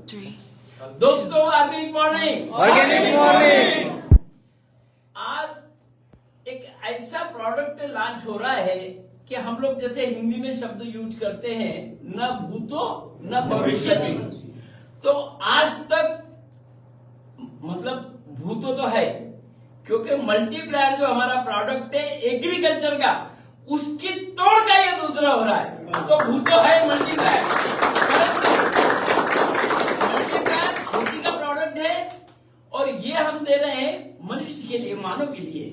दोस्तों organic morning आज एक ऐसा प्रोडक्ट लॉन्च हो रहा है कि हम लोग जैसे हिंदी में शब्द यूज करते हैं, न भूतो न भविष्यति। तो आज तक मतलब भूतो तो है, क्योंकि मल्टीप्लायर जो हमारा प्रोडक्ट है एग्रीकल्चर का, उसकी तोड़ का ये दूसरा हो रहा है। तो भूतो है मल्टीप्लायर, खेती का प्रोडक्ट है और ये हम दे रहे हैं मनुष्य के लिए, मानव के लिए।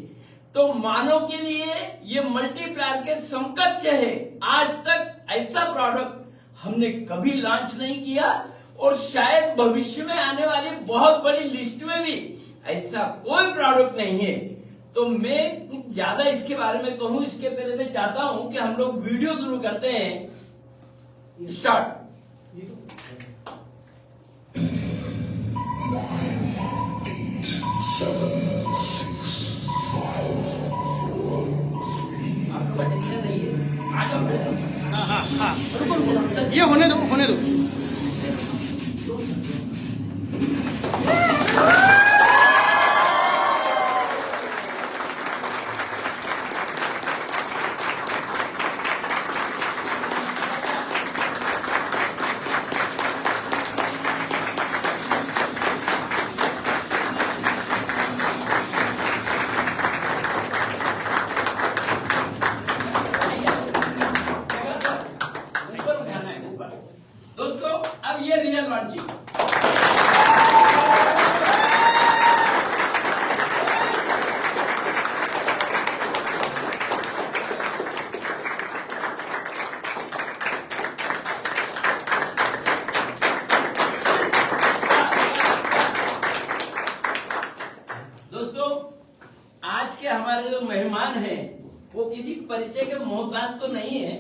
तो मानव के लिए ये मल्टीप्लायर के समकक्ष है। आज तक ऐसा प्रोडक्ट हमने कभी लॉन्च नहीं किया और शायद भविष्य में आने वाली बहुत बड़ी लिस्ट में भी ऐसा कोई प्रोडक्ट नहीं है। तो मैं कुछ ज्यादा इसके बारे में कहूं इसके पहले मैं चाहता हूं कि हम लोग वीडियो शुरू करते हैं। स्टार्ट। ये होने दो होने दो। दोस्तों अब ये रियल लॉन्चिंग। दोस्तों आज के हमारे जो मेहमान हैं वो किसी परिचय के मोहताज तो नहीं है,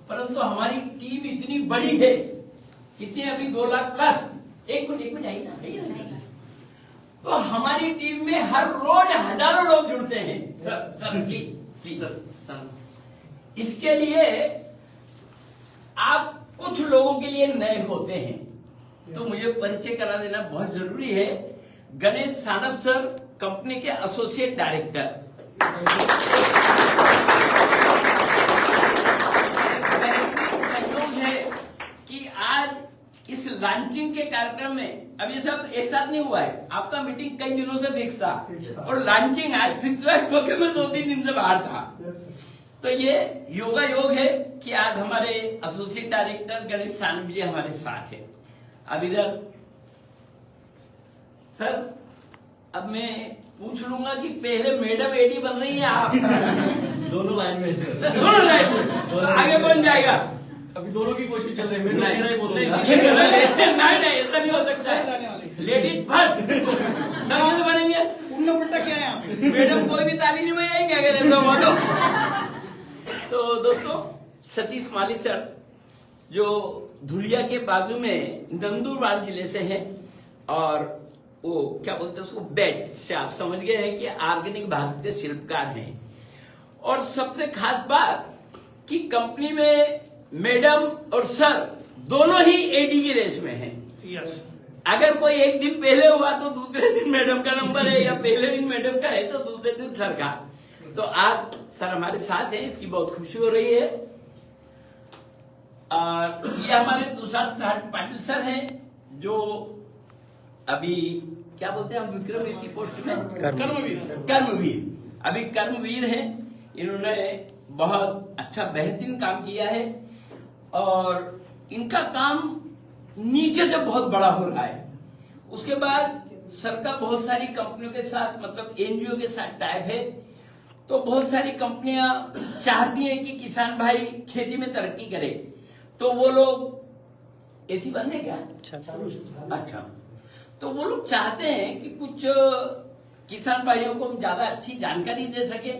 परंतु हमारी टीम इतनी बड़ी है। कितने अभी 2 लाख प्लस। एक मिनट आई ना। तो हमारी टीम में हर रोज हजारों लोग जुड़ते हैं। Sir please sir. इसके लिए आप कुछ लोगों के लिए नए होते हैं, तो मुझे परिचय करा देना बहुत जरूरी है। गणेश सानप सर, कंपनी के एसोसिएट डायरेक्टर। संयोग है कि आज इस लॉन्चिंग के कार्यक्रम में, अब ये सब एक साथ नहीं हुआ है, आपका मीटिंग कई दिनों से फिक्स था और लॉन्चिंग आज फिक्स हुआ है क्योंकि मैं 2-3 दिन से बाहर था। तो ये योगा योग है कि आज हमारे एसोसिएट डायरेक्टर गणेश सानप जी हमारे साथ है। अब इधर सर, अब मैं पूछ लूंगा कि पहले मैडम एडी बन रही है आप? दोनों लाइन में सर। दोनों लाइन में? तो आगे कौन जाएगा? अभी दोनों की कोशिश चल रही है। मैं मेरा ही बोलूंगा। नहीं ऐसा नहीं हो सकता है। Ladies first. सर कैसे बनेंगे? उल्टा उल्टा क्या है यहाँ पे? मैडम कोई भी ताली नहीं बजाएंगे अगर ऐसा हुआ तो दोस्तों सतीश माली सर जो धुलिया के बाजू में नंदुरबार जिले से हैं और वो क्या बोलते हैं उसको, बेट से आप समझ गए हैं कि ऑर्गेनिक भारतीय शिल्पकार हैं। और सबसे खास बात कि कंपनी में मैडम और सर दोनों ही एडी की रेस में हैं। यस। अगर कोई एक दिन पहले हुआ तो दूसरे दिन मैडम का नंबर है, या पहले दिन मैडम का है तो दूसरे दिन सर का। तो आज सर हमारे साथ हैं, इसकी बहुत खुशी हो रही है। और ये हमारे तुषार पाटिल सर हैं जो अभी क्या बोलते हैं हम विक्रमवीर की पोस्ट में कर्मवीर अभी कर्मवीर हैं। इन्होंने बहुत अच्छा बेहतरीन काम किया है और इनका काम नीचे से बहुत बड़ा हो रहा है। उसके बाद सर का बहुत सारी कंपनियों के साथ मतलब एनजीओ के साथ टाइप है। तो बहुत सारी कंपनियां चाहती हैं कि किसान भाई खेती में तरक्की करे, तो वो लोग एसी बंद है क्या? अच्छा, तो वो लोग चाहते हैं कि कुछ किसान भाइयों को हम ज्यादा अच्छी जानकारी दे सके।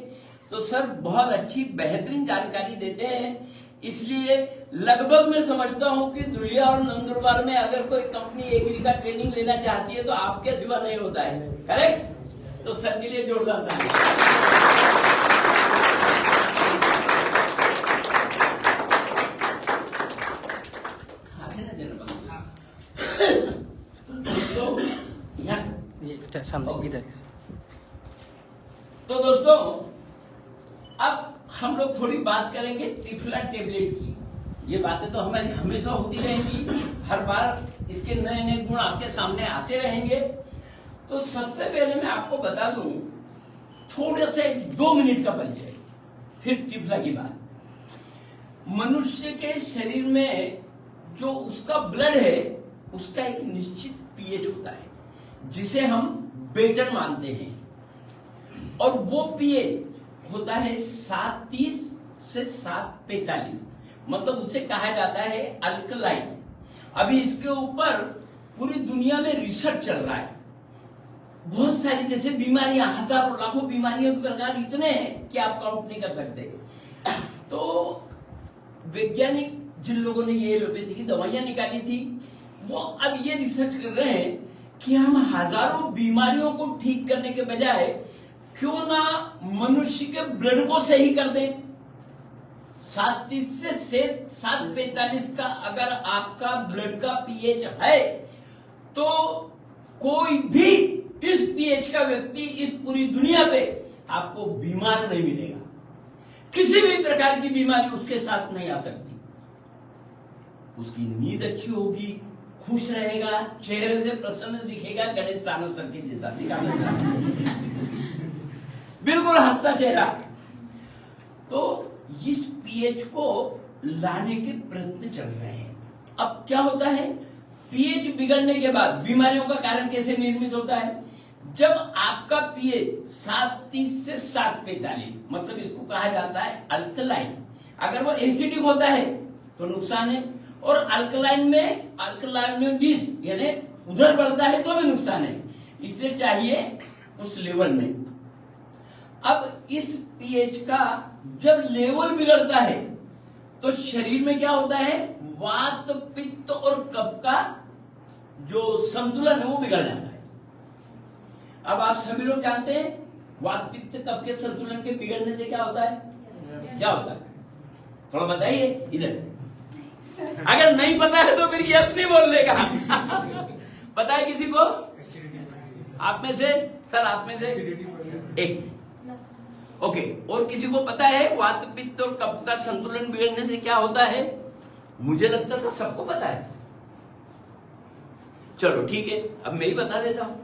तो सर बहुत अच्छी बेहतरीन जानकारी देते हैं, इसलिए लगभग मैं समझता हूं कि धुलिया और नंदुरबार में अगर कोई कंपनी एग्री का ट्रेनिंग लेना चाहती है तो आपके सिवा नहीं होता है। करेक्ट? तो सर के लिए जोरदार ताली। सामने इधर। तो दोस्तों अब हम लोग थोड़ी बात करेंगे ट्रिफला टेबलेट की। ये बातें तो हमारी हमेशा होती रहेंगी, हर बार इसके नए नए गुण आपके सामने आते रहेंगे। तो सबसे पहले मैं आपको बता दूं थोड़ा सा 2 मिनट का परिचय, फिर ट्रिफला की बात। मनुष्य के शरीर में जो उसका ब्लड है उसका एक निश्चित पीएच होता है जिसे हम बेटर मानते हैं, और वो पीएच होता है 730 से 745, मतलब उसे कहा जाता है अल्कलाइन। अभी इसके ऊपर पूरी दुनिया में रिसर्च चल रहा है। बहुत सारी जैसे बीमारियां, हजारों लाखों बीमारियों के प्रकार इतने हैं कि आप काउंट नहीं कर सकते। तो वैज्ञानिक जिन लोगों ने ये एलोपैथी की दवाइयां निकाली थी वो अब ये रिसर्च कर रहे हैं कि हम हजारों बीमारियों को ठीक करने के बजाय क्यों ना मनुष्य के ब्लड को सही कर दें। 730 से 745 का अगर आपका ब्लड का पीएच है तो कोई भी इस पीएच का व्यक्ति इस पूरी दुनिया पे आपको बीमार नहीं मिलेगा। किसी भी प्रकार की बीमारी उसके साथ नहीं आ सकती। उसकी नींद अच्छी होगी, खुश रहेगा, चेहरे से प्रसन्न दिखेगा, गणेश तानव सर के जैसा दिखाना बिल्कुल हंसता चेहरा। तो इस पीएच को लाने के प्रयत्न चल रहे हैं। अब क्या होता है, पीएच बिगड़ने के बाद बीमारियों का कारण कैसे निर्मित होता है? जब आपका पीएच 730 से 745, मतलब इसको कहा जाता है अल्कलाइन। अगर वो एसिडिक होता है तो नुकसान है, और अल्कलाइन में 20 यानी उधर बढ़ता है तो भी नुकसान है। इसलिए चाहिए उस लेवल में। अब इस पीएच का जब लेवल बिगड़ता है तो शरीर में क्या होता है, वात, पित्त और कफ का जो संतुलन है वो बिगड़ जाता है। अब आप सभी लोग जानते हैं वात, पित्त, कफ के संतुलन के बिगड़ने से क्या होता है? क्या होता है थोड़ा बताइए इधर। अगर नहीं पता है तो फिर यस नहीं बोल देगा। पता है किसी को? आप में से सर, आप में से एक, ओके। और किसी को पता है वात, पित्त और कफ का संतुलन बिगड़ने से क्या होता है? मुझे लगता था सबको पता है। चलो ठीक है, अब मैं ही बता देता हूं।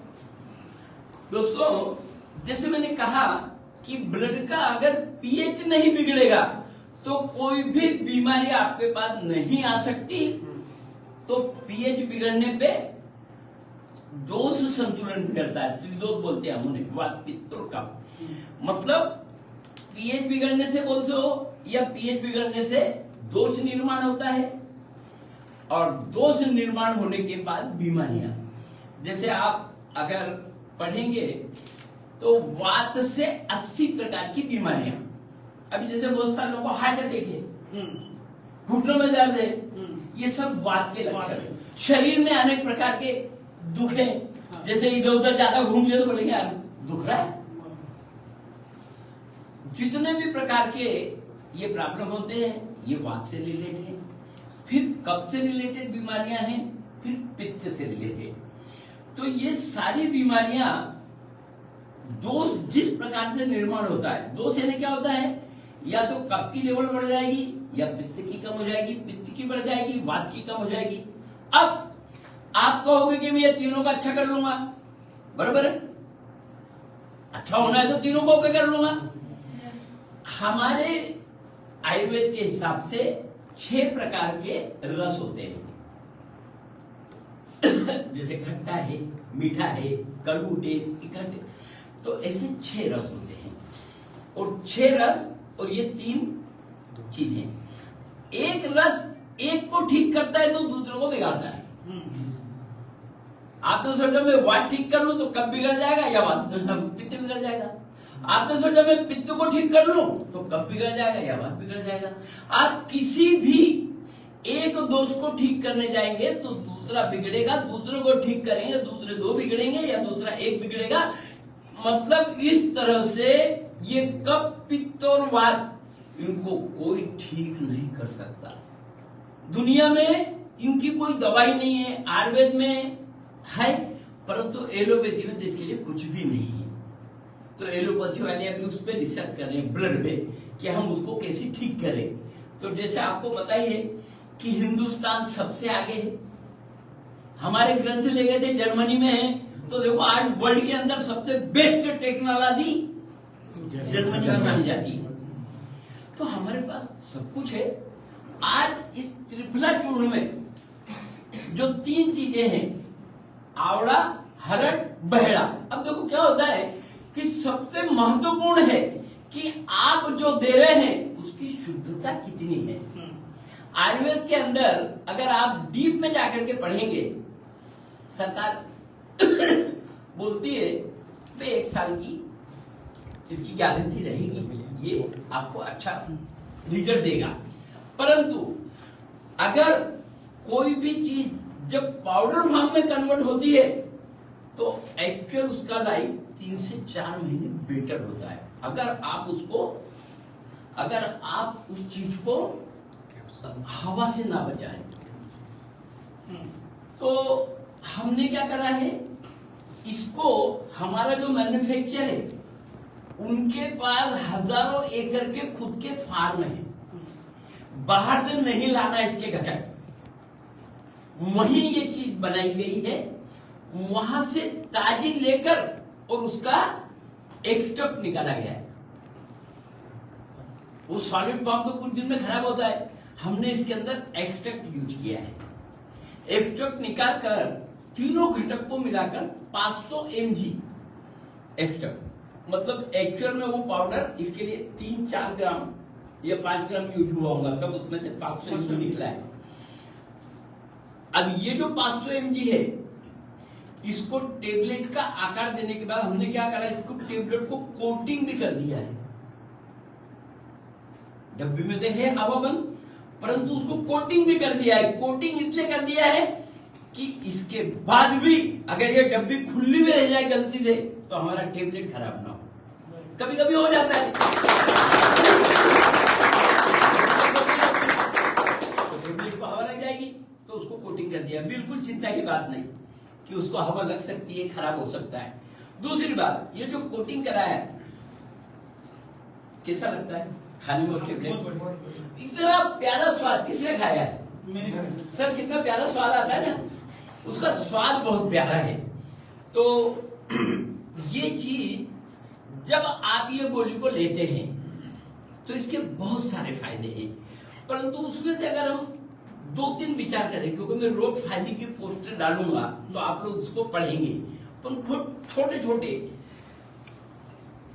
दोस्तों जैसे मैंने कहा कि ब्लड का अगर पीएच नहीं बिगड़ेगा तो कोई भी बीमारी आपके पास नहीं आ सकती। तो पीएच बिगड़ने पे दोष संतुलन बिगड़ता है, त्रिदोष बोलते हैं हम उन्हें, वात, पित्त और कफ। मतलब पीएच बिगड़ने से बोलते हो या पीएच बिगड़ने से दोष निर्माण होता है, और दोष निर्माण होने के बाद बीमारियां, जैसे आप अगर पढ़ेंगे तो वात से 80 प्रकार की बीमारियां। अभी जैसे बहुत सारे लोगों को हार्ट अटैक है, घुटनों में दर्द है, ये सब वात के लक्षण है। शरीर में अनेक प्रकार के दुख है, जैसे इधर उधर ज्यादा घूम लिया तो बोलेंगे यार दुख रहा है। जितने भी प्रकार के ये प्रॉब्लम होते हैं ये वात से रिलेटेड है, फिर कफ से रिलेटेड बीमारियां हैं, फिर पित्त से रिलेटेड। तो ये सारी बीमारियां दोष जिस प्रकार से निर्माण होता है, दोष यानी क्या होता है, या तो कफ की लेवल बढ़ जाएगी, या पित्त की कम हो जाएगी, पित्त की बढ़ जाएगी, वात की कम हो जाएगी। अब आप कहोगे कि मैं ये तीनों का अच्छा कर लूंगा, बराबर है, अच्छा होना है तो तीनों को ओके कर लूंगा। हमारे आयुर्वेद के हिसाब से 6 प्रकार के रस होते हैं। जैसे खट्टा है, मीठा है, कड़ू है, तीखा है, तो ऐसे 6 रस होते हैं। और 6 रस और ये 3 चीजें। एक रस एक को ठीक करता है तो दूसरे को बिगाड़ता है। आपने सोचा मैं वात ठीक कर लूं तो कब बिगड़ जाएगा, या पित्त बिगड़ जाएगा। आपने सोचा मैं पित्त को ठीक कर लूं तो कब बिगड़ जाएगा, या वात बिगड़ जाएगा। आप किसी भी एक दोष को ठीक करने जाएंगे तो दूसरा बिगड़ेगा, दूसरे को ठीक करेंगे दूसरे 2 बिगड़ेंगे, या दूसरा 1 बिगड़ेगा। मतलब इस तरह से ये कफ, पित्त और वात, इनको कोई ठीक नहीं कर सकता। दुनिया में इनकी कोई दवाई नहीं है, आयुर्वेद में है परंतु एलोपैथी में तो इसके लिए कुछ भी नहीं है। तो एलोपैथी वाले अभी उस पर रिसर्च कर रहे हैं, ब्लड पे, कि हम उसको कैसे ठीक करें। तो जैसे आपको पता ही है कि हिंदुस्तान सबसे आगे है। हमारे ग्रंथ ले गए थे जर्मनी में है, तो देखो आज वर्ल्ड के अंदर सबसे बेस्ट टेक्नोलॉजी जर्मनी में मानी जाती है। तो हमारे पास सब कुछ है। आज इस त्रिफला चूर्ण में जो 3 चीजें हैं, आवड़ा, हरड़, बहेड़ा। अब देखो क्या होता है कि सबसे महत्वपूर्ण है कि आप जो दे रहे हैं उसकी शुद्धता कितनी है। आयुर्वेद के अंदर अगर आप डीप में जाकर के पढ़ेंगे, सरकार बोलती है तो 1 साल की इसकी गारंटी रहेगी, ये आपको अच्छा रिजल्ट देगा। परंतु अगर कोई भी चीज जब पाउडर फॉर्म में कन्वर्ट होती है तो एक्चुअल उसका लाइफ 3 से 4 महीने बेटर होता है। अगर आप उस चीज को हवा से ना बचाएं। तो हमने क्या करा है, इसको हमारा जो मैन्युफैक्चर है उनके पास हजारों एकड़ के खुद के फार्म है, बाहर से नहीं लाना इसके घटक, वहीं ये चीज बनाई गई है, वहां से ताजी लेकर और उसका एक्सट्रैक्ट निकाला गया है। वो सॉलिड फॉर्म तो कुछ दिन में खराब होता है, हमने इसके अंदर एक्सट्रैक्ट यूज किया है। एक्सट्रैक्ट निकालकर तीनों घटक को मिलाकर 500 mg एक्सट्रैक्ट, मतलब एक्चुअल में वो पाउडर इसके लिए 3-4 ग्राम या 5 ग्राम यूज हुआ होगा, तब उसमें से 500 mg निकला है। अब ये जो 500 mg है, इसको टेबलेट का आकार देने के बाद हमने क्या करा, इसको टेबलेट को कोटिंग भी कर दिया है। डब्बी में तो है हवा बंद, परंतु उसको कोटिंग भी कर दिया है। कोटिंग इसलिए कर दिया है कि इसके बाद भी अगर ये डब्बी खुली में रह जाए गलती से तो हमारा टेबलेट खराब ना हो। कभी कभी हो जाता है, तो टेबलेट को हवा लग जाएगी तो उसको कोटिंग कर दिया। बिल्कुल चिंता की बात नहीं कि उसको हवा लग सकती है, खराब हो सकता है। दूसरी बात, ये जो कोटिंग करा है कैसा लगता है खाने में? टेबलेट इतना प्यारा स्वाद, किसने खाया है सर? कितना प्यारा स्वाद आता है ना, उसका स्वाद बहुत प्यारा है। तो ये चीज जब आप ये गोली को लेते हैं तो इसके बहुत सारे फायदे हैं, परंतु उसमें से अगर हम 2-3 विचार करें, क्योंकि मैं रोज फायदे की पोस्टर डालूंगा तो आप लोग उसको पढ़ेंगे, पर छोटे छोटे।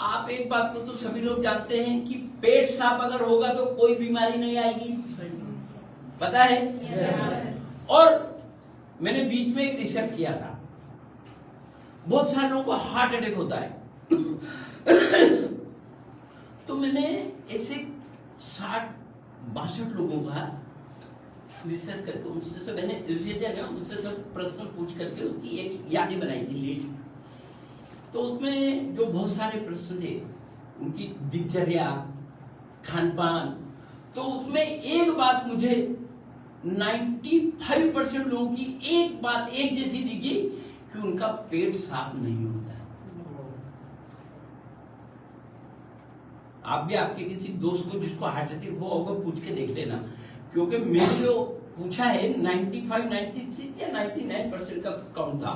आप एक बात को तो सभी लोग जानते हैं कि पेट साफ अगर होगा तो कोई बीमारी नहीं आएगी, पता है? और मैंने बीच में एक रिसर्च किया था, बहुत सारे लोगों को हार्ट अटैक होता है तो मैंने ऐसे 60-62 लोगों का रिसर्च करके उनसे सब मैंने उनसे सब प्रश्न पूछ करके उसकी एक यादी बनाई थी, लिस्ट। तो उसमें जो बहुत सारे प्रश्न थे, उनकी दिनचर्या, खान पान, तो उसमें एक बात मुझे 95% लोगों की एक बात एक जैसी दिखी कि उनका पेट साफ नहीं होता है। आप भी आपके किसी दोस्त को जिसको हार्ट अटैक हुआ होगा पूछ के देख लेना, क्योंकि मैंने जो पूछा है 95, 96 या 99% का काउंट था।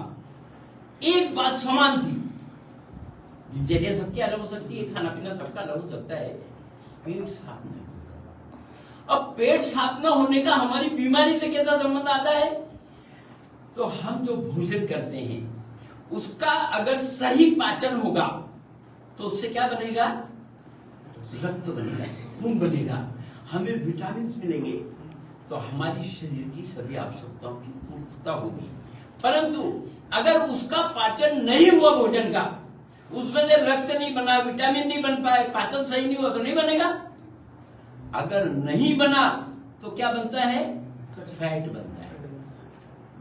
एक बात समान थी, दिनचर्या सबकी अलग हो सकती है, खाना पीना सबका अलग हो सकता है, पेट साफ नहीं होता। अब पेट साफ न होने का हमारी बीमारी से कैसा संबंध आता है? तो हम जो भोजन करते हैं उसका अगर सही पाचन होगा तो उससे क्या बनेगा? रक्त बनेगा, खून बनेगा, हमें विटामिन मिलेंगे, तो हमारी शरीर की सभी आवश्यकताओं की पूर्तता होगी। परंतु अगर उसका पाचन नहीं हुआ भोजन का, उसमें से रक्त नहीं बना, विटामिन नहीं बन पाए, पाचन सही नहीं हुआ तो नहीं बनेगा। अगर नहीं बना तो क्या बनता है? फैट बनता है,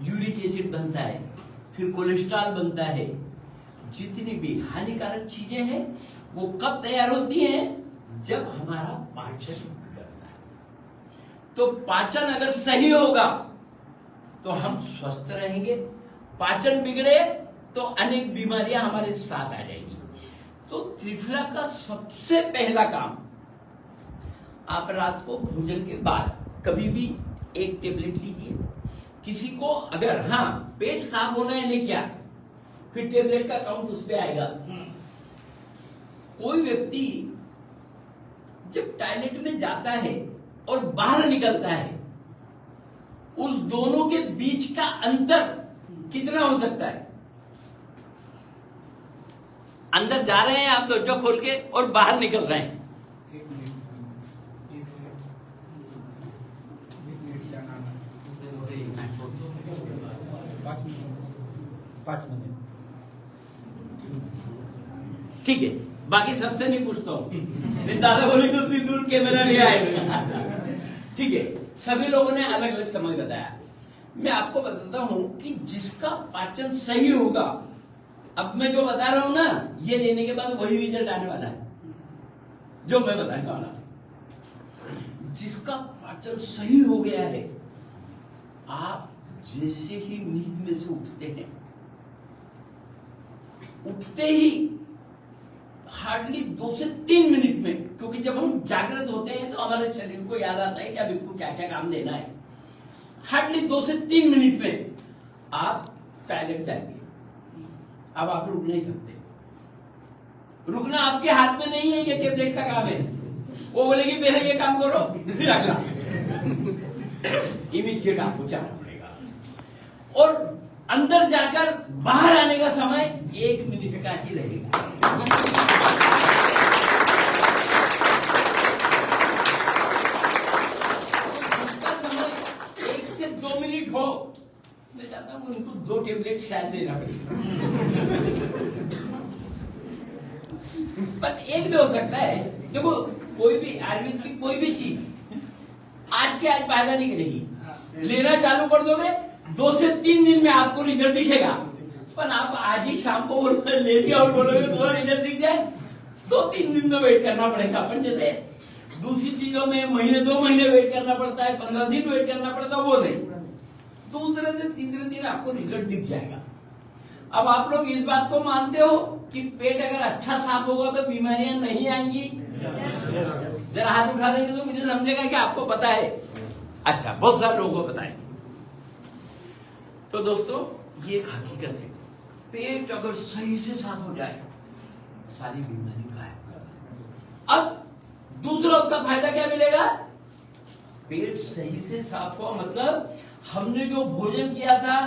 यूरिक एसिड बनता है, फिर कोलेस्ट्रॉल बनता है। जितनी भी हानिकारक चीजें हैं वो कब तैयार होती हैं? जब हमारा पाचन बिगड़ता है। तो पाचन अगर सही होगा तो हम स्वस्थ रहेंगे, पाचन बिगड़े तो अनेक बीमारियां हमारे साथ आ जाएगी। तो त्रिफला का सबसे पहला काम, आप रात को भोजन के बाद कभी भी एक टेबलेट लीजिए। किसी को अगर पेट साफ होना है नहीं क्या, फिर टेबलेट का काउंट उस पे आएगा। कोई व्यक्ति जब टॉयलेट में जाता है और बाहर निकलता है, उस दोनों के बीच का अंतर कितना हो सकता है? अंदर जा रहे हैं आप दरवाजा खोल के और बाहर निकल रहे हैं, ठीक है। बाकी सबसे नहीं पूछता हूं, नहीं दादा बोले तो इतनी दूर कैमरा ले आए। ठीक है, सभी लोगों ने अलग अलग समय बताया। मैं आपको बताता हूं कि जिसका पाचन सही होगा, अब मैं जो बता रहा हूं ना, ये लेने के बाद वही रिजल्ट आने वाला है जो मैं बताने वाला। जिसका पाचन सही हो गया है, आप जैसे ही नींद में से उठते हैं, उठते ही हार्डली 2 से 3 मिनट में, क्योंकि जब हम जागृत होते हैं तो हमारे शरीर को याद आता है कि अब इनको क्या क्या काम देना है। हार्डली 2 से 3 मिनट में आप टॉयलेट जाएंगे। अब आप रुक नहीं सकते, रुकना आपके हाथ में नहीं है, ये टेबलेट का काम है। वो बोलेगी पहले ये काम करो फिर अगला। इमीडिएट आपको जाना पड़ेगा और अंदर जाकर बाहर आने का समय 1 मिनट का ही रहेगा। उसका समय 1 से 2 मिनट हो, मैं चाहता हूं उनको 2 टेबलेट शायद देना पड़ेगा। पर एक भी हो सकता है। देखो, कोई भी आयुर्वेद की कोई भी चीज आज के आज फायदा नहीं करेगी। लेना चालू कर दोगे 2 से 3 दिन में आपको रिजल्ट दिखेगा। पर आप आज ही शाम को ले लिया और बोलोगे तुम्हारा रिजल्ट दिख जाए, 2-3 दिन तो वेट करना पड़ेगा। अपन जैसे दूसरी चीजों में महीने 2 महीने वेट करना पड़ता है, 15 दिन वेट करना पड़ता है, वो नहीं, दूसरे से तीसरे दिन आपको रिजल्ट दिख जाएगा। अब आप लोग इस बात को मानते हो कि पेट अगर अच्छा साफ होगा तो बीमारियां नहीं आएंगी? जरा हाथ उठा देंगे तो मुझे समझेगा कि आपको पता है। अच्छा, बहुत सारे लोगों को पता है। तो दोस्तों, ये एक हकीकत है, पेट अगर सही से साफ हो जाए सारी बीमारी गायब। अब दूसरा उसका फायदा क्या मिलेगा? पेट सही से साफ हुआ मतलब हमने जो भोजन किया था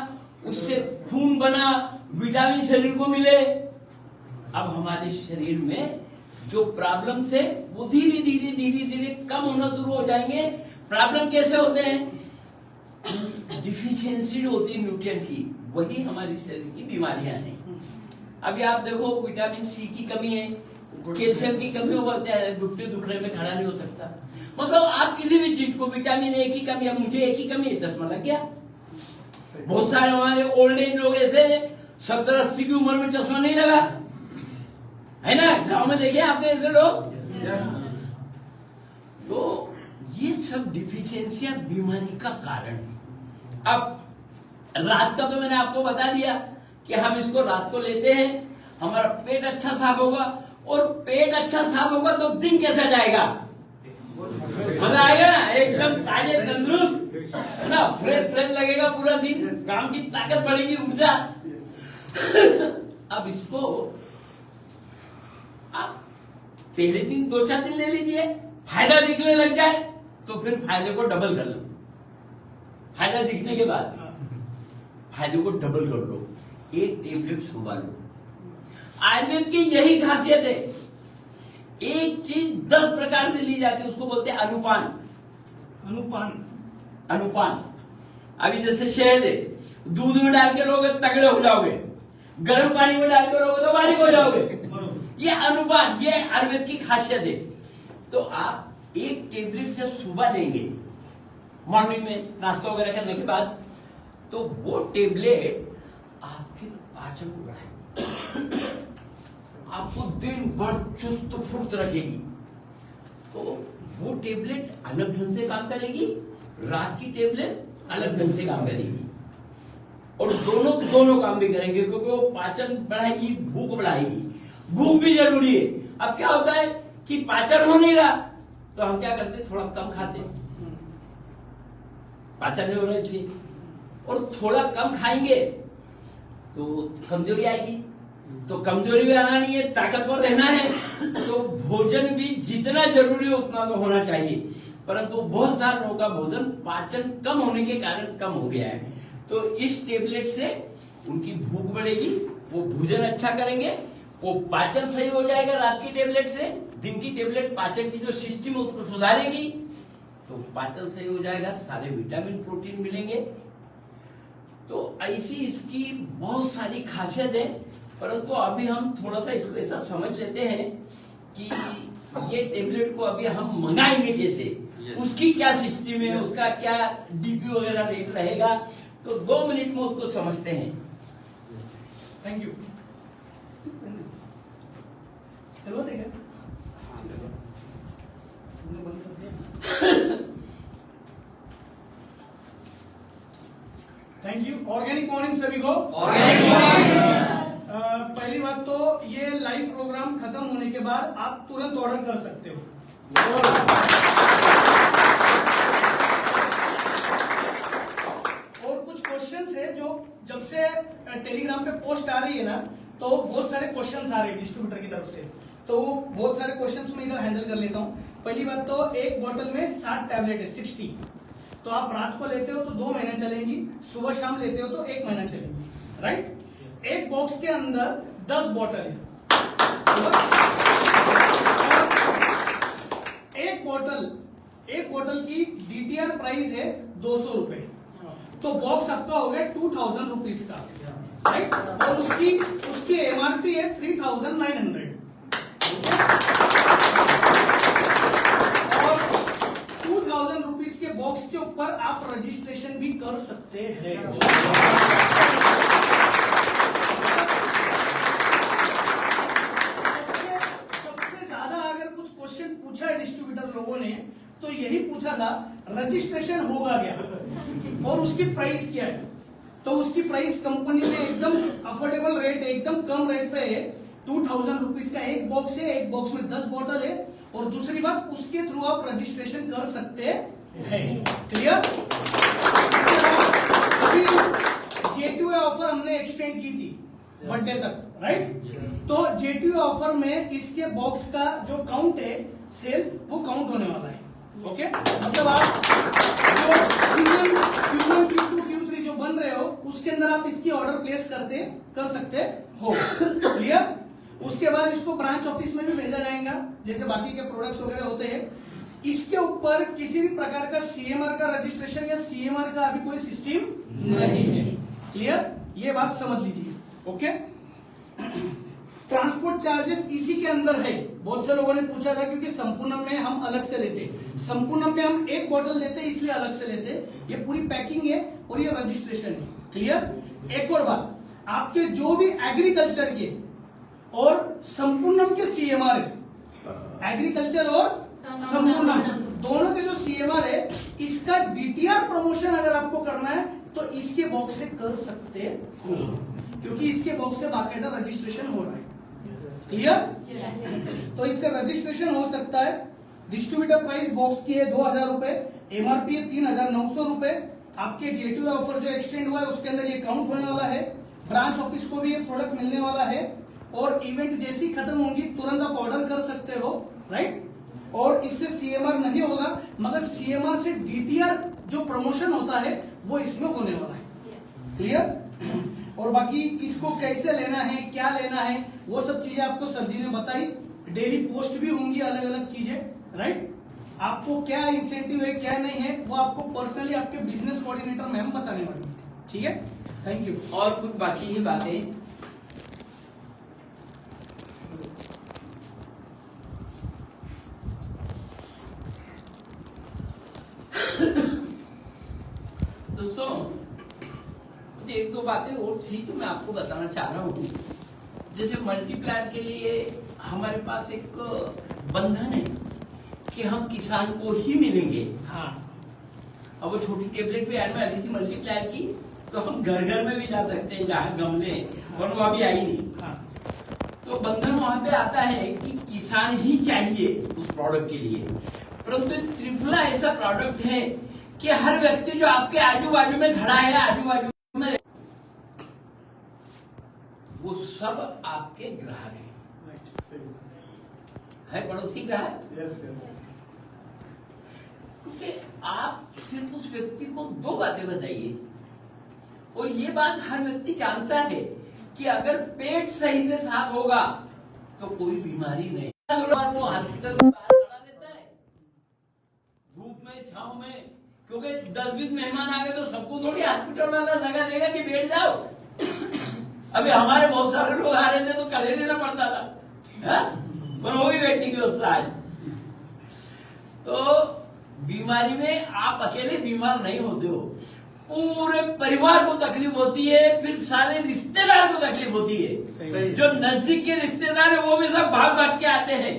उससे खून बना, विटामिन शरीर को मिले। अब हमारे शरीर में जो प्रॉब्लम है वो धीरे धीरे धीरे धीरे कम होना शुरू हो जाएंगे। प्रॉब्लम कैसे होते हैं? डिफिशियंसी होती है न्यूट्रिएंट की, वही हमारी शरीर की बीमारियां हैं। अभी आप देखो, विटामिन सी की कमी है, कैल्शियम की कमी हो जाता है, घुटने दुखने में खड़ा नहीं हो सकता। मतलब आप किसी भी चीज को, विटामिन ए की कमी, अब मुझे ए की कमी है, चश्मा लग गया। बहुत सारे हमारे ओल्ड एज लोग ऐसे 70-80 की उम्र में चश्मा नहीं लगा है ना, गांव में देखे आपने ऐसे लोग। तो ये सब डिफिशियंसियां बीमारी का कारण है। अब रात का तो मैंने आपको बता दिया कि हम इसको रात को लेते हैं, हमारा पेट अच्छा साफ होगा, और पेट अच्छा साफ होगा तो दिन कैसा जाएगा? मजा आएगा ना, एकदम ताजे तंदुरुस्त है ना, फ्रेश लगेगा पूरा दिन, काम की ताकत बढ़ेगी, ऊर्जा। अब इसको आप पहले दिन 2-4 दिन ले लीजिए, फायदा दिखने लग जाए तो फिर फायदे को डबल कर लो। फायदा दिखने के बाद फायदे को डबल कर लो, 1 टेबलेट सुबह लो। आयुर्वेद की यही खासियत है, एक चीज 10 प्रकार से ली जाती है, उसको बोलते हैं अनुपान। अनुपान। अभी जैसे शहद है, दूध में डाल के लोगे तगड़े हो जाओगे, गर्म पानी में डाल के लोगे तो बारीक हो जाओगे। ये अनुपान, ये आयुर्वेद की खासियत है। तो आप 1 टेबलेट जब सुबह लेंगे, मॉर्निंग में नाश्ता वगैरह करने के बाद, तो वो टेबलेट आपके पाचन को बढ़ाएगी, आपको दिन भर चुस्त फुर्त रखेगी। तो वो टेबलेट अलग ढंग से काम करेगी, रात की टेबलेट अलग ढंग से काम करेगी। और दोनों काम भी करेंगे, क्योंकि वो पाचन बढ़ाएगी, भूख बढ़ाएगी। भूख भी जरूरी है। अब क्या होता है कि पाचन हो नहीं रहा तो हम क्या करते, थोड़ा कम खाते, पाचन नहीं हो रहा इसलिए, और थोड़ा कम खाएंगे तो कमजोरी आएगी। तो कमजोरी भी आना नहीं है, ताकतवर रहना है, तो भोजन भी जितना जरूरी है उतना तो होना चाहिए। परंतु बहुत सारे लोगों का भोजन पाचन कम होने के कारण कम हो गया है। तो इस टेबलेट से उनकी भूख बढ़ेगी, वो भोजन अच्छा करेंगे, वो पाचन सही हो जाएगा। रात की टेबलेट से दिन की टेबलेट पाचन की जो सिस्टम है उसको सुधारेगी, तो पाचन सही हो जाएगा, सारे विटामिन प्रोटीन मिलेंगे। तो ऐसी इसकी बहुत सारी खासियत है। परंतु अभी हम थोड़ा सा इसको ऐसा समझ लेते हैं कि ये टेबलेट को अभी हम मंगाएंगे कैसे, उसकी क्या सिस्टम है, उसका क्या डीपी वगैरह रेट रहेगा, तो 2 मिनट में उसको समझते हैं। Thank you. चलो ठीक है, बंद कर दिया। Thank you. ऑर्गेनिक मॉर्निंग सभी को। Organic morning. पहली बात तो ये लाइव प्रोग्राम खत्म होने के बाद आप तुरंत ऑर्डर कर सकते हो। और कुछ क्वेश्चंस है जो जब से टेलीग्राम पे पोस्ट आ रही है ना, तो बहुत सारे क्वेश्चंस आ रहे हैं डिस्ट्रीब्यूटर की तरफ से, तो वो बहुत सारे क्वेश्चंस मैं इधर हैंडल कर लेता हूँ। पहली बात तो एक बोतल में 60 टैबलेट है, 60। तो आप रात को लेते हो तो 2 महीने चलेंगी, सुबह शाम लेते हो तो 1 महीना चलेंगी, राइट। एक बॉक्स के अंदर 10 बोतल है। एक बोतल की डीटीआर प्राइस है 200 रुपए, तो बॉक्स आपका हो गया 2000 रुपीज का, राइट। और उसकी एमआरपी है 3900। और 2000 रुपीज के बॉक्स के ऊपर आप रजिस्ट्रेशन भी कर सकते हैं। सबसे ज्यादा अगर कुछ क्वेश्चन पूछा है डिस्ट्रीब्यूटर लोगों ने, तो यही पूछा था रजिस्ट्रेशन होगा क्या और उसकी प्राइस क्या है। तो उसकी प्राइस कंपनी में एकदम अफोर्डेबल रेट है, एकदम कम रेट पे है। 2000 रुपीज का एक बॉक्स है, एक बॉक्स में 10 बोतल है। और दूसरी बात, उसके थ्रू आप रजिस्ट्रेशन कर सकते हैं। क्लियर। अभी J2A ऑफर हमने एक्सटेंड की थी बर्थडे तक, राइट। तो J2A ऑफर में इसके बॉक्स का जो काउंट है सेल, वो काउंट होने वाला है। ओके, मतलब आप जो Q1, Q2, Q3 जो बन रहे हो, उसके अंदर आप इसकी ऑर्डर प्लेस कर सकते हो। क्लियर। उसके बाद इसको ब्रांच ऑफिस में भी भेजा जाएगा, जैसे बाकी के प्रोडक्ट्स वगैरह होते हैं। इसके ऊपर किसी भी प्रकार का सीएमआर का रजिस्ट्रेशन या सीएमआर का अभी कोई सिस्टम नहीं है। क्लियर, ये बात समझ लीजिए। ओके। ट्रांसपोर्ट चार्जेस इसी के अंदर है। बहुत से लोगों ने पूछा था, क्योंकि संपूर्णम में हम अलग से लेते, संपूर्णम में हम एक बोतल देते इसलिए अलग से लेते। ये पूरी पैकिंग है और ये रजिस्ट्रेशन है। क्लियर। एक और बात, आपके जो भी एग्रीकल्चर के और संपूर्णम के सीएमआर है, एग्रीकल्चर और संपूर्णम दोनों के जो सीएमआर है, इसका डीटीआर प्रमोशन अगर आपको करना है तो इसके बॉक्स से कर सकते हो, क्योंकि इसके बॉक्स से बाकायदा रजिस्ट्रेशन हो रहा है। क्लियर। तो इससे रजिस्ट्रेशन हो सकता है। डिस्ट्रीब्यूटर प्राइस बॉक्स की है 2000 रुपए, एमआरपी है 3900 रुपए। आपके J2A ऑफर जो एक्सटेंड हुआ है उसके अंदर ये काउंट होने वाला है। ब्रांच ऑफिस को भी ये प्रोडक्ट मिलने वाला है। और इवेंट जैसी खत्म होंगी तुरंत आप ऑर्डर कर सकते हो, राइट। और इससे सीएमआर नहीं होगा, मगर सीएमआर से डीटीआर जो प्रमोशन होता है वो इसमें होने वाला है। क्लियर। और बाकी इसको कैसे लेना है, क्या लेना है, वो सब चीजें आपको सर जी ने बताई। डेली पोस्ट भी होंगी अलग अलग चीजें, राइट। आपको क्या इंसेंटिव है क्या नहीं है वो आपको पर्सनली आपके बिजनेस कोऑर्डिनेटर मैम बताने वाली है। ठीक है, थैंक यू। और कुछ बाकी है बातें? दोस्तों, मुझे 1-2 बातें और थी तो मैं आपको बताना चाह रहा हूँ। जैसे मल्टीप्लायर के लिए हमारे पास एक बंधन है कि हम किसान को ही मिलेंगे। हाँ, अब वो छोटी टेबलेट भी आने वाली थी मल्टीप्लायर की, तो हम घर घर में भी जा सकते हैं जहाँ गमले हैं, और वो अभी आई नहीं। तो बंधन वहां पे आता है कि किसान ही चाहिए उस प्रोडक्ट के लिए, परंतु त्रिफला ऐसा प्रोडक्ट है कि हर व्यक्ति जो आपके आजू बाजू में खड़ा है, आजू बाजू में, वो सब आपके ग्राहक है पड़ोसी ग्राहक। क्योंकि आप सिर्फ उस व्यक्ति को दो बातें बताइए, और ये बात हर व्यक्ति जानता है कि अगर पेट सही से साफ होगा तो कोई बीमारी नहीं। वो हॉस्पिटल से बाहर खड़ा देता है धूप में, छांव में, क्योंकि 10-20 मेहमान आ गए तो सबको थोड़ी हॉस्पिटल वाला जगह देगा कि बैठ जाओ। अभी हमारे बहुत सारे लोग आ रहे थे तो खड़े रहना पड़ता था, पर वो भी बैठने की व्यवस्था है। तो बीमारी में आप अकेले बीमार नहीं होते हो, पूरे परिवार को तकलीफ होती है, फिर सारे रिश्तेदार को तकलीफ होती है। जो नजदीक के रिश्तेदार है वो भी सब भाग भाग के आते हैं।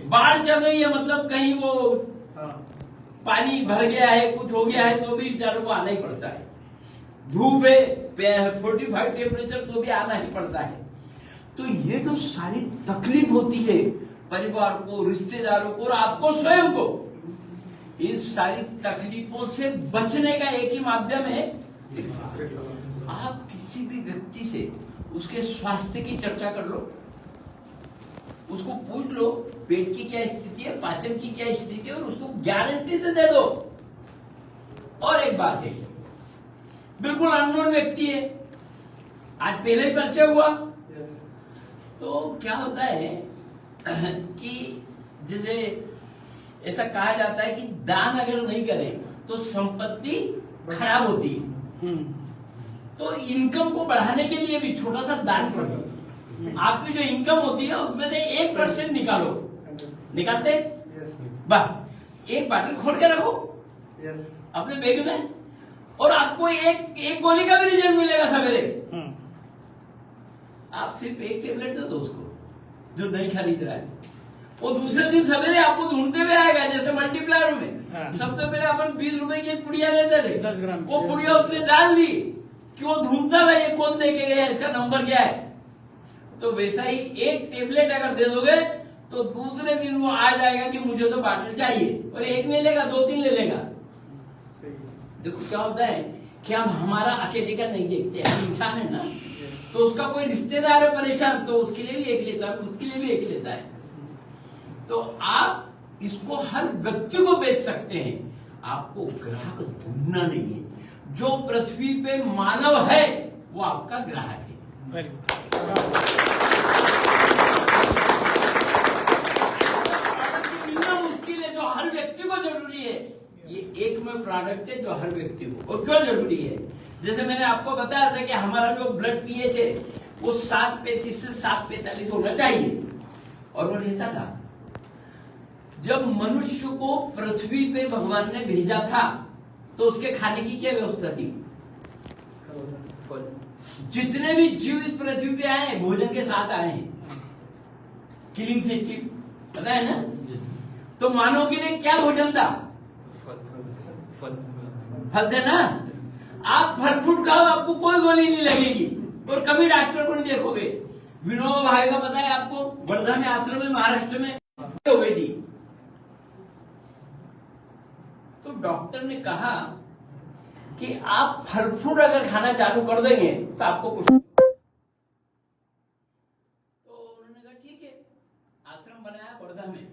बाढ़ चल रही है, मतलब कहीं वो पानी भर गया है, कुछ हो गया है, तो भी बेचारों को आना ही पड़ता है। धूप है, 45 टेम्परेचर, तो भी आना ही पड़ता है। तो ये जो सारी तकलीफ होती है परिवार को, रिश्तेदारों को और आपको स्वयं को, इस सारी तकलीफों से बचने का एक ही माध्यम है। आप किसी भी व्यक्ति से उसके स्वास्थ्य की चर्चा कर लो, उसको पूछ लो पेट की क्या स्थिति है, पाचन की क्या स्थिति है, और उसको गारंटी से दे दो। और एक बात है, बिल्कुल अननोन व्यक्ति है, आज पहले ही परिचय हुआ, तो क्या होता है कि जैसे ऐसा कहा जाता है कि दान अगर नहीं करें तो संपत्ति खराब होती है। तो इनकम को बढ़ाने के लिए भी छोटा सा दान करो। आपकी जो इनकम होती है उसमें से 1% निकालो, निकालते बस एक बाटल खोल के रखो अपने बैग में, और आपको एक गोली का भी रिजल्ट मिलेगा सवेरे। आप सिर्फ एक टेबलेट दे दो उसको जो नहीं खरीद रहा है, वो दूसरे दिन सवेरे आपको ढूंढते हुए आएगा। जैसे मल्टीप्लायर में सबसे पहले अपन 20 रुपए की पुड़िया लेते थे, 10 ग्राम वो पुड़िया उसमें डाल दी कि वो ढूंढता है ये कौन दे के गया, इसका नंबर क्या है। तो वैसा ही एक टेबलेट अगर दे दोगे तो दूसरे दिन वो आ जाएगा कि मुझे तो बाटल चाहिए, और एक नहीं लेगा, 2-3 ले लेगा। देखो क्या होता है कि हम हमारा अकेले का नहीं देखते, हम इंसान है ना, तो उसका कोई रिश्तेदार है परेशान तो उसके लिए भी एक लेता है, खुद के लिए भी एक लेता है। तो आप इसको हर व्यक्ति को बेच सकते हैं, आपको ग्राहक ढूंढना नहीं है। जो पृथ्वी पे मानव है वो आपका ग्राहक है। मिलना मुश्किल है, जो हर व्यक्ति को जरूरी है। ये एकमेव प्रोडक्ट है जो हर व्यक्ति को, और क्यों जरूरी है, जैसे मैंने आपको बताया था कि हमारा जो ब्लड पीएच है वो 7:35 से 7:45 होना चाहिए, और वो रहता था। जब मनुष्य को पृथ्वी पे भगवान ने भेजा था तो उसके खाने की क्या व्यवस्था थी? जितने भी जीवित पृथ्वी पे आए भोजन के साथ आए हैं, किलिंग सिस्टम पता है ना। तो मानव के लिए क्या भोजन था? फल थे ना। आप फल फ्रूट खाओ, आपको कोई गोली नहीं लगेगी, और कभी डॉक्टर को नहीं देखोगे। विनोबा भाई का पता है आपको, वर्धा में आश्रम में महाराष्ट्र में हो गई थी, तो डॉक्टर ने कहा कि आप फल फ्रूट अगर खाना चालू कर देंगे तो आपको कुछ, तो उन्होंने कहा ठीक है, आश्रम बनाया वर्धा में,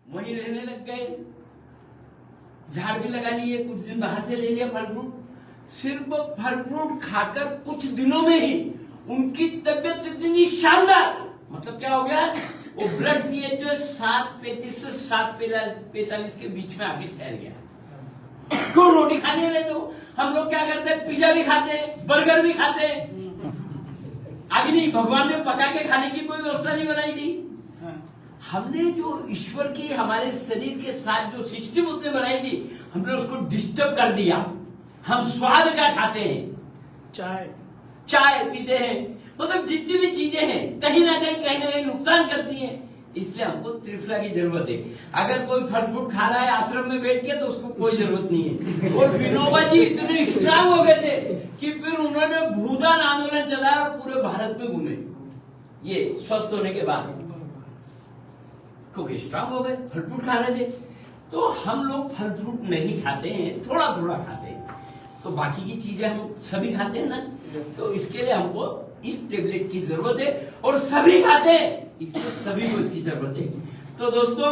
वहीं रहने लग गए, झाड़ भी लगा लिए, कुछ दिन बाहर से ले लिया फल फ्रूट। सिर्फ फल फ्रूट खाकर कुछ दिनों में ही उनकी तबियत इतनी शानदार, मतलब क्या हो गया, वो ब्लड पीएच जो 7:35 से 7:45 के बीच में आके ठहर गया। क्यों? रोटी खाने रहे तो हम लोग क्या करते हैं, पिज्जा भी खाते हैं, बर्गर भी खाते हैं। आगे नहीं, भगवान ने पका के खाने की कोई व्यवस्था नहीं बनाई थी। हमने जो ईश्वर की हमारे शरीर के साथ जो सिस्टम उसने बनाई थी, हमने उसको डिस्टर्ब कर दिया। हम स्वाद का खाते हैं, चाय पीते हैं, मतलब जितनी भी चीजें हैं कहीं ना कहीं नुकसान करती हैं। इसलिए हमको त्रिफला की जरूरत है। अगर कोई फल फ्रूट खा रहा है आश्रम में बैठ के तो उसको कोई जरूरत नहीं है। और विनोबा जी इतने स्ट्रांग हो गए थे कि फिर उन्होंने भूदान आंदोलन चलाया और पूरे भारत में घूमे। ये स्वस्थ होने के बाद खूब स्ट्रांग हो गए, फल फ्रूट खा रहे थे। तो हम लोग फल फ्रूट नहीं खाते हैं, थोड़ा थोड़ा खाते हैं, तो बाकी की चीजें हम सभी खाते हैं ना। तो इसके लिए हमको इस टेबलेट की जरूरत है और सभी खाते हैं, इसलिए सभी को इसकी जरूरत है। तो दोस्तों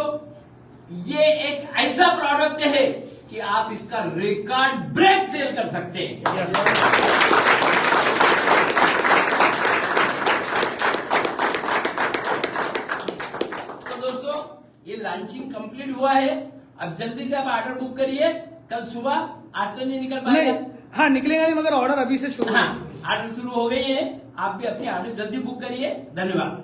ये एक ऐसा प्रोडक्ट है कि आप इसका रिकॉर्ड ब्रेक सेल कर सकते हैं। तो दोस्तों ये लॉन्चिंग कंप्लीट हुआ है। अब जल्दी से आप ऑर्डर बुक करिए। कल सुबह, आज तो नहीं निकल पाएगा। हाँ निकलेगा नहीं, मगर ऑर्डर अभी से शुरू। हाँ ऑर्डर शुरू हो गई है। आप भी अपने ऑर्डर जल्दी बुक करिए। धन्यवाद।